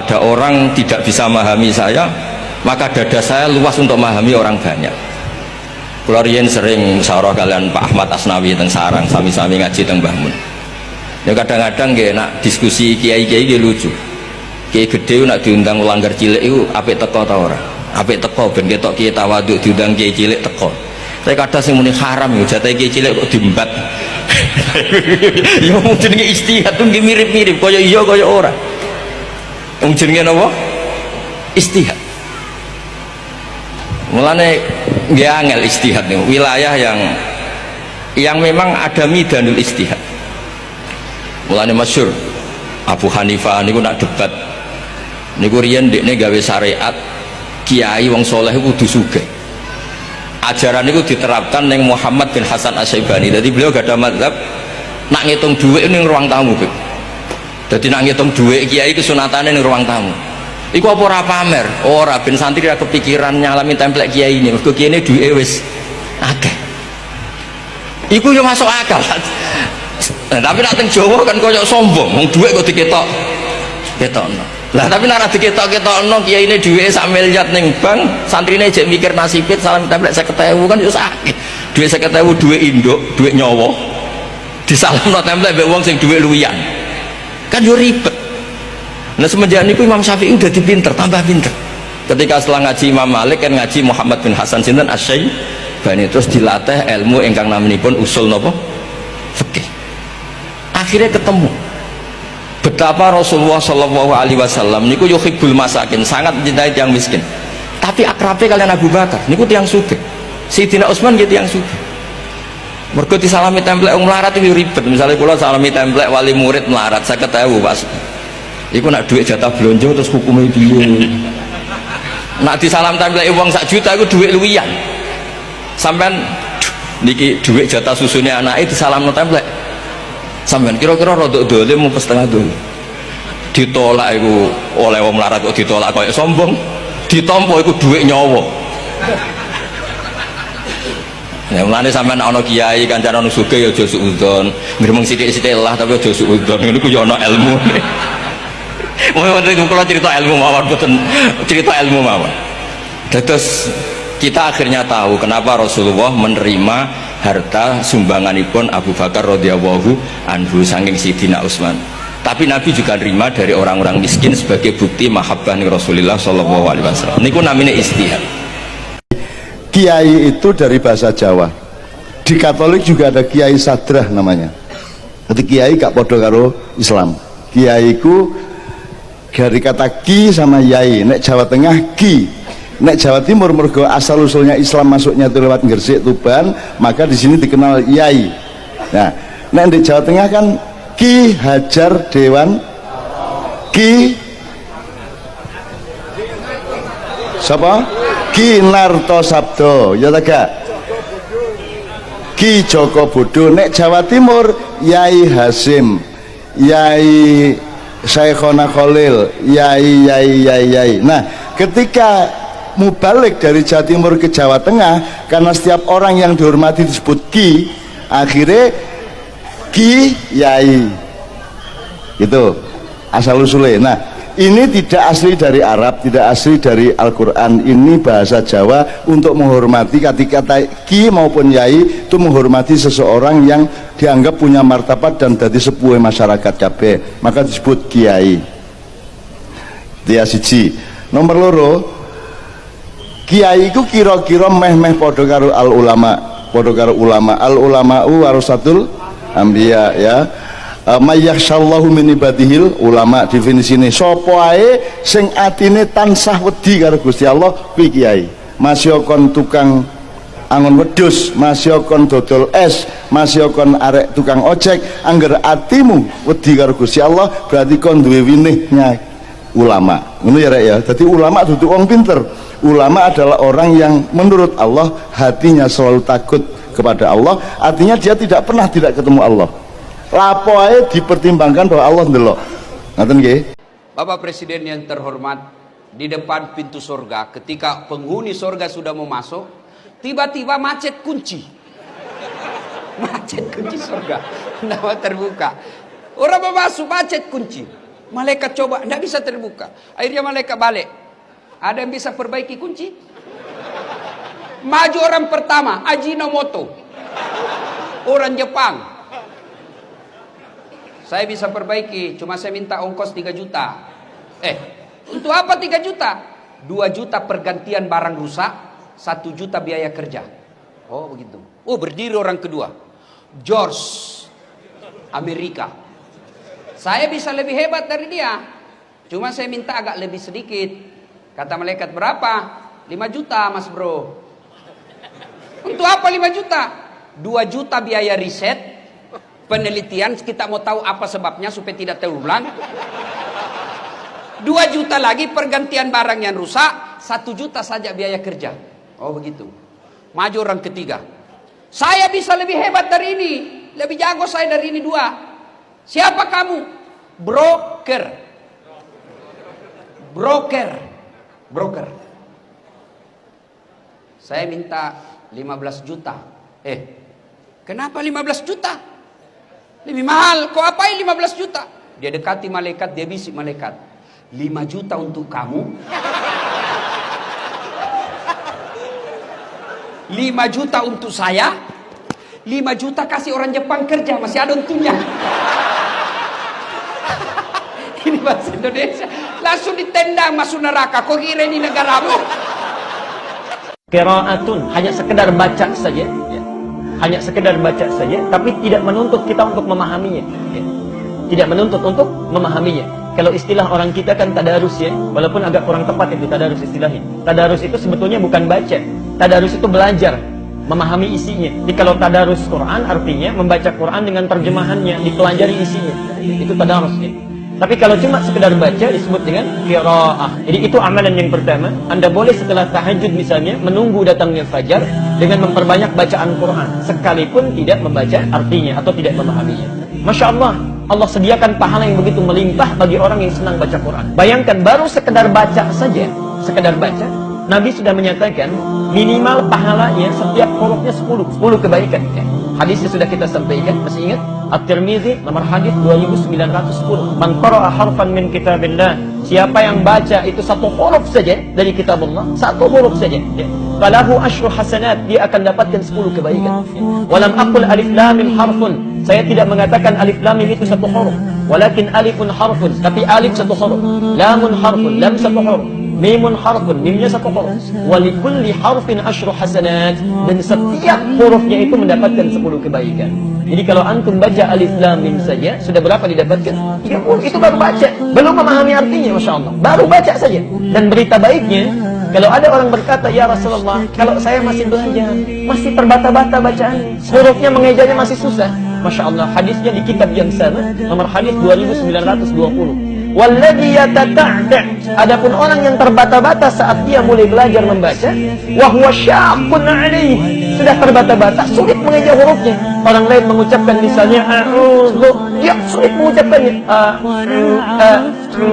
ada orang tidak bisa memahami saya, maka dada saya luas untuk memahami orang banyak. Kula riyen sering musyawarah kalian Pak Ahmad Asnawi teng Sarang, sami-sami ngaji teng Mbah Mun. Ya kadang-kadang nggih nak diskusi kiai-kiai nggih lucu. Kiai gede nak diundang ulanggar cilik iku apik teko ta ora? Apik teko ben ketok kiai tawaduk diundang kiai cilik teko. Saya kadang sing muni haram yo jatahe kiai cilik kok diembat. Ya mung jenenge istihad tuh mirip-mirip kaya iya kaya ora. Wong jenenge napa? Istihad. Mulane nggih angel istihad niku, wilayah yang memang ada midanul istihad. Mulane masyhur Abu Hanifah niku nak debat niku riyen ndekne gawe syariat kiai wong saleh kudu sugih. Ajaran niku diterapkan ning Muhammad bin Hasan Asy-Syaibani. Jadi beliau gak ada mazhab nak ngitung dhuwit ning ruang tamu. Jadi nak ngitung dhuwit kiai kesunatane ning ruang tamu. Iku apa ora pamer? Ora ben santri ra kepikiran nyalami templek kiai ini. Mergo kiai ini duwike wis akeh. Iku yo masuk akal. Nah, tapi nak teng Jawa kan koyo sombong, wong dhuwit kok diketok. Ketokno. Lah tapi nek ora diketok-ketokno kiai ini duwike sak miliar ning bank, santrine jek mikir nasibit salam templek 50.000 kan yo sakit. Duit 50.000 duit induk, duit nyawa. Disalamno templek mbek wong sing duit luwian. Kan yo ribet. Nah semenjak niku Imam Syafi'i udah dipinter, tambah pinter. Ketika setelah ngaji Imam Malik kan ngaji Muhammad bin Hasan sinten Asy-Syaibani, terus dilatih ilmu ingkang namanipun usul napa? Fikih. Akhirnya ketemu betapa Rasulullah Shallallahu Alaihi Wasallam niku yuhibbul masakin, sangat mencintai tiang miskin. Tapi akrabe kalian Abu Bakar niku tiang sugih. Sayyidina Utsman gitu tiang sugih. Mergo disalami templek wong melarat itu ribet. Misalnya kula salami templek wali murid melarat 50.000 Pak. Iku nak duit jatah blonjo terus hukumnya piye? Nak disalam templek wong 1 juta iku duit luwian. Sampean niki duit jatah susune anake disalamno templek. Sampean kira-kira rodok dolim mau setengah dolim. Ditolak iku oleh wong melarat kok ditolak koyo sombong. Ditampa iku duit nyawa. Ya mulane sampean ana kiai kancane ana sugih ya aja suudzon. Ngrimeng sithik-sithik lah tapi aja suudzon. Niku yo ana ilmune. Kalau cerita ilmu mawar betul cerita ilmu mawar. Terus kita akhirnya tahu kenapa Rasulullah menerima harta sumbanganipun Abu Bakar radhiyallahu anhu saking Sidina Utsman. Tapi Nabi juga nerima dari orang-orang miskin sebagai bukti mahabbah Rasulullah sallallahu alaihi wasallam. Niku namanya istihad. Kiai itu dari bahasa Jawa. Di Katolik juga ada kiai sadrah namanya. Jadi kiai gak podo karo Islam. Kiai ku dari kata ki sama yai. Nek Jawa Tengah ki, nek Jawa Timur mergo asal usulnya Islam masuknya itu lewat Gresik Tuban, maka di sini dikenal yai. Nah, nek di Jawa Tengah kan Ki Hajar Dewan, Ki siapa? Ki Narto Sabdo, ya tak? Ki Joko Bodo. Nek Jawa Timur Yai Hasim, Yai Syekhona Khalil, yai. Nah, ketika mubalik dari Jawa Timur ke Jawa Tengah, karena setiap orang yang dihormati disebut ki, akhirnya ki yai. Itu asal usulnya. Nah, ini tidak asli dari Arab, tidak asli dari Al-Quran. Ini bahasa Jawa untuk menghormati kata ki maupun yai itu menghormati seseorang yang dianggap punya martabat dan dari sepuh masyarakat kabeh, maka disebut kiai. Dia siji. Nomor loro, kiai itu kira-kira meh-meh padha karo al ulama, padha karo ulama. Al ulama'u warasatul anbiya ya. Mayyakhsyallahu min ibadihil ulama, definisine sapa ae sing atine tansah wedi karo Gusti Allah kuwi kiai. Masya kon tukang angon wedhus, masya kon dodol es, masya kon arek tukang ojek, angger atimu wedi karo Gusti Allah berarti kon duwe winihnya ulama. Ngono ya rek ya. Dadi ulama dudu wong pinter. Ulama adalah orang yang menurut Allah hatinya selalu takut kepada Allah, artinya dia tidak pernah tidak ketemu Allah. Lapo ae dipertimbangkan bahwa Allah ndelok. Ngoten nggih. Bapak Presiden yang terhormat, di depan pintu surga ketika penghuni surga sudah mau masuk, tiba-tiba macet kunci. Macet kunci surga. Kenapa terbuka? Orang mau masuk macet kunci. Malaikat coba, tidak bisa terbuka. Akhirnya malaikat balik. Ada yang bisa perbaiki kunci? Maju orang pertama, Ajinomoto, orang Jepang. Saya bisa perbaiki, cuma saya minta ongkos 3 juta. Untuk apa 3 juta? 2 juta pergantian barang rusak, 1 juta biaya kerja. Oh begitu. Oh, berdiri orang kedua, George, Amerika. Saya bisa lebih hebat dari dia, cuma saya minta agak lebih sedikit. Kata malaikat, berapa? 5 juta mas bro. Untuk apa 5 juta? 2 juta biaya riset, penelitian, kita mau tahu apa sebabnya supaya tidak terulang. 2 juta lagi pergantian barang yang rusak, 1 juta saja biaya kerja. Oh begitu. Maju orang ketiga. Saya bisa lebih hebat dari ini, lebih jago saya dari ini 2. Siapa kamu? Broker. Saya minta 15 juta. Kenapa 15 juta? Lebih mahal. Kau apain 15 juta? Dia dekati malaikat, dia bisik malaikat. 5 juta untuk kamu. 5 juta untuk saya. 5 juta kasih orang Jepang kerja, masih ada untungnya. Ini bahasa Indonesia. Langsung ditendang masuk neraka. Kau kira ini negaramu? Qiraatun, hanya sekedar baca saja, ya. Hanya sekedar baca saja, tapi tidak menuntut kita untuk memahaminya, ya. Tidak menuntut untuk memahaminya. Kalau istilah orang kita kan tadarus, ya, walaupun agak kurang tepat itu tadarus istilahnya. Tadarus itu sebetulnya bukan baca. Tadarus itu belajar, memahami isinya. Jadi kalau tadarus Quran artinya membaca Quran dengan terjemahannya, dipelajari isinya. Itu tadarus, ya. Tapi kalau cuma sekedar baca disebut dengan qiraah. Jadi itu amalan yang pertama. Anda boleh setelah tahajud misalnya menunggu datangnya fajar dengan memperbanyak bacaan Quran, sekalipun tidak membaca artinya atau tidak memahaminya. Masya Allah, Allah sediakan pahala yang begitu melimpah bagi orang yang senang baca Quran. Bayangkan baru sekedar baca saja, sekedar baca, Nabi sudah menyatakan minimal pahalanya setiap hurufnya 10 kebaikan, ya. Hadisnya sudah kita sampaikan, masih ingat? At-Tirmidzi nomor hadis 2910. Man qara'a harfan min kitabillah, siapa yang baca itu 1 huruf saja dari kitab Allah, 1 huruf saja, ya. Falahu asyru hasanat, dia akan dapatkan 10 kebaikan, ya. Walam aqul alif lam mim harfun, saya tidak mengatakan alif lam mim itu 1 huruf, walakin alifun harfun, tapi alif 1 huruf, lamun harfun, lam 1 huruf, mimun harfun, mimnya 1 huruf, walikulli harfin asyru hasanat, dan setiap hurufnya itu mendapatkan 10 kebaikan. Jadi kalau antum baca alif lam mim saja, sudah berapa didapatkan? 30. Itu baru baca, belum memahami artinya, Masya Allah. Baru baca saja. Dan berita baiknya, kalau ada orang berkata, ya Rasulullah, kalau saya masih belajar, masih terbata-bata bacaan, hurufnya mengejanya masih susah. Masya Allah, hadisnya di kitab yang sama, nomor hadis 2920. Walladhi yatata'ta', adapun orang yang terbata-bata saat dia mulai belajar membaca, wa huwa syaqqun 'alaihi, sudah terbata-bata, sulit mengeja hurufnya. Orang lain mengucapkan misalnya a'udzu, dia sulit mengucapkannya a'udzu.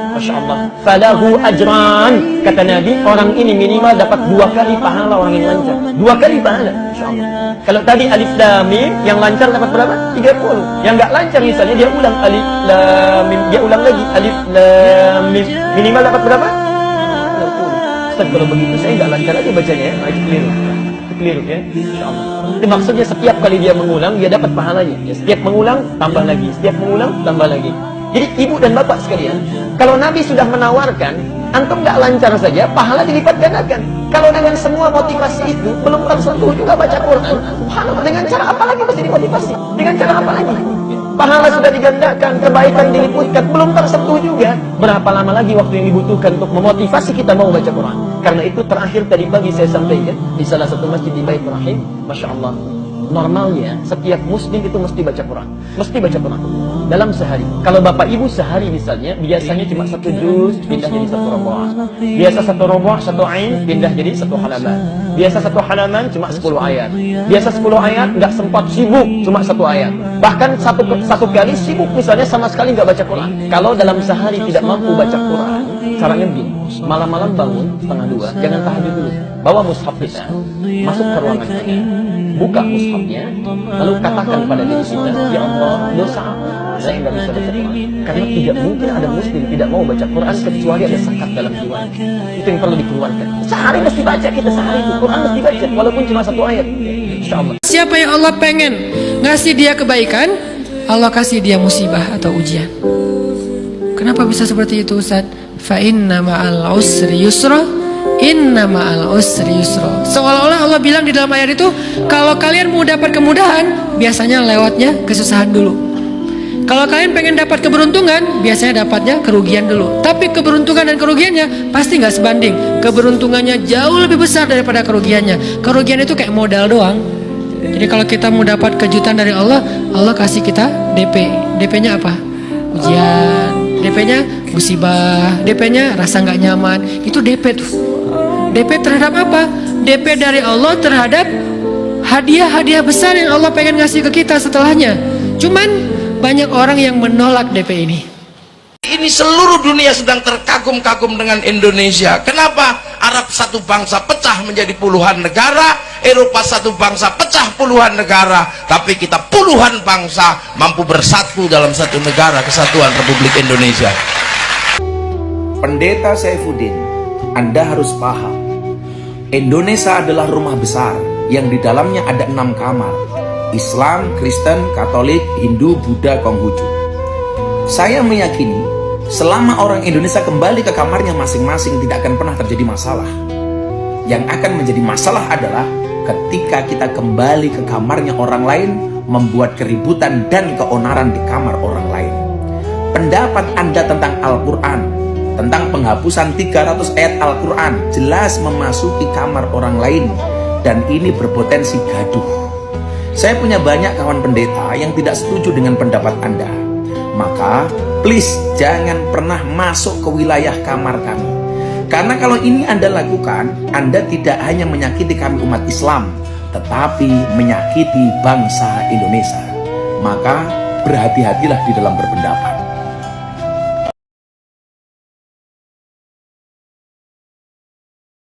Masya Allah, falahu ajran, kata Nabi, orang ini minimal dapat 2 kali pahala orang yang lancar. 2 kali pahala, Masya Allah. Kalau tadi alif lam mim yang lancar dapat berapa? 30. Yang nggak lancar misalnya dia ulang alif lam mim, dia ulang lagi alif lam mim, minimal dapat berapa? 60. Ustaz, kalau begitu saya nggak lancar aja bacanya, ya. Nah, itu keliru, ya. Masya Allah. Itu maksudnya setiap kali dia mengulang dia dapat pahalanya, ya. Setiap mengulang tambah lagi, setiap mengulang tambah lagi. Jadi ibu dan bapak sekalian, kalau Nabi sudah menawarkan, antum nggak lancar saja, pahala dilipat gandakan. Kalau dengan semua motivasi itu, belum tentu juga baca Quran. Subhanallah, dengan cara apa lagi mesti dimotivasi? Dengan cara apa lagi? Pahala sudah digandakan, kebaikan diliputkan, belum tersentuh juga. Berapa lama lagi waktu yang dibutuhkan untuk memotivasi kita mau baca Quran? Karena itu terakhir tadi pagi saya sampaikan di salah satu masjid di Bait Rahim, Masya Allah. Normalnya setiap muslim itu mesti baca Quran, dalam sehari. Kalau bapak ibu sehari misalnya biasanya cuma 1 juz pindah jadi 1 roboah, biasa 1 roboah 1 ain pindah jadi 1 halaman, biasa 1 halaman cuma 10 ayat, biasa 10 ayat nggak sempat sibuk cuma 1 ayat, bahkan satu kali sibuk misalnya sama sekali nggak baca Quran. Kalau dalam sehari tidak mampu baca Quran, caranya begini, malam-malam bangun 1:30, jangan tahajud dulu, bawa mushaf kita masuk ke ruangan kita, buka mushafnya, lalu katakan pada diri kita, ya Allah, dosa apa? Saya nggak bisa baca Quran. Karena tidak mungkin ada muslim tidak mau baca Quran kecuali ada zakat dalam jiwa. Itu yang perlu dikeluarkan. Sehari mesti baca kita, sehari itu Quran mesti baca, walaupun cuma 1 ayat. Insyaallah. Siapa yang Allah pengen ngasih dia kebaikan, Allah kasih dia musibah atau ujian. Kenapa bisa seperti itu, Ustaz? Fa inna ma'al usri yusra, inna ma'al usri yusra. Seolah-olah Allah bilang di dalam ayat itu, kalau kalian mau dapat kemudahan, biasanya lewatnya kesusahan dulu. Kalau kalian pengen dapat keberuntungan, biasanya dapatnya kerugian dulu. Tapi keberuntungan dan kerugiannya pasti nggak sebanding. Keberuntungannya jauh lebih besar daripada kerugiannya. Kerugian itu kayak modal doang. Jadi kalau kita mau dapat kejutan dari Allah, Allah kasih kita DP. DP-nya apa? Ujian. DP-nya musibah. DP-nya rasa nggak nyaman. Itu DP tuh. DP terhadap apa? DP dari Allah terhadap hadiah-hadiah besar yang Allah pengen ngasih ke kita setelahnya. Cuman banyak orang yang menolak DP ini. Ini seluruh dunia sedang terkagum-kagum dengan Indonesia. Kenapa? Arab satu bangsa pecah menjadi puluhan negara, Eropa satu bangsa pecah puluhan negara, tapi kita puluhan bangsa mampu bersatu dalam satu negara, kesatuan Republik Indonesia. Pendeta Saifuddin, Anda harus paham, Indonesia adalah rumah besar yang di dalamnya ada 6 kamar. Islam, Kristen, Katolik, Hindu, Buddha, Konghucu. Saya meyakini selama orang Indonesia kembali ke kamarnya masing-masing tidak akan pernah terjadi masalah. Yang akan menjadi masalah adalah ketika kita kembali ke kamarnya orang lain, membuat keributan dan keonaran di kamar orang lain. Pendapat Anda tentang Al-Quran, tentang penghapusan 300 ayat Al-Quran, jelas memasuki kamar orang lain, dan ini berpotensi gaduh. Saya punya banyak kawan pendeta yang tidak setuju dengan pendapat Anda. Maka, please jangan pernah masuk ke wilayah kamar kami. Karena kalau ini Anda lakukan, Anda tidak hanya menyakiti kami umat Islam, tetapi menyakiti bangsa Indonesia. Maka, berhati-hatilah di dalam berpendapat.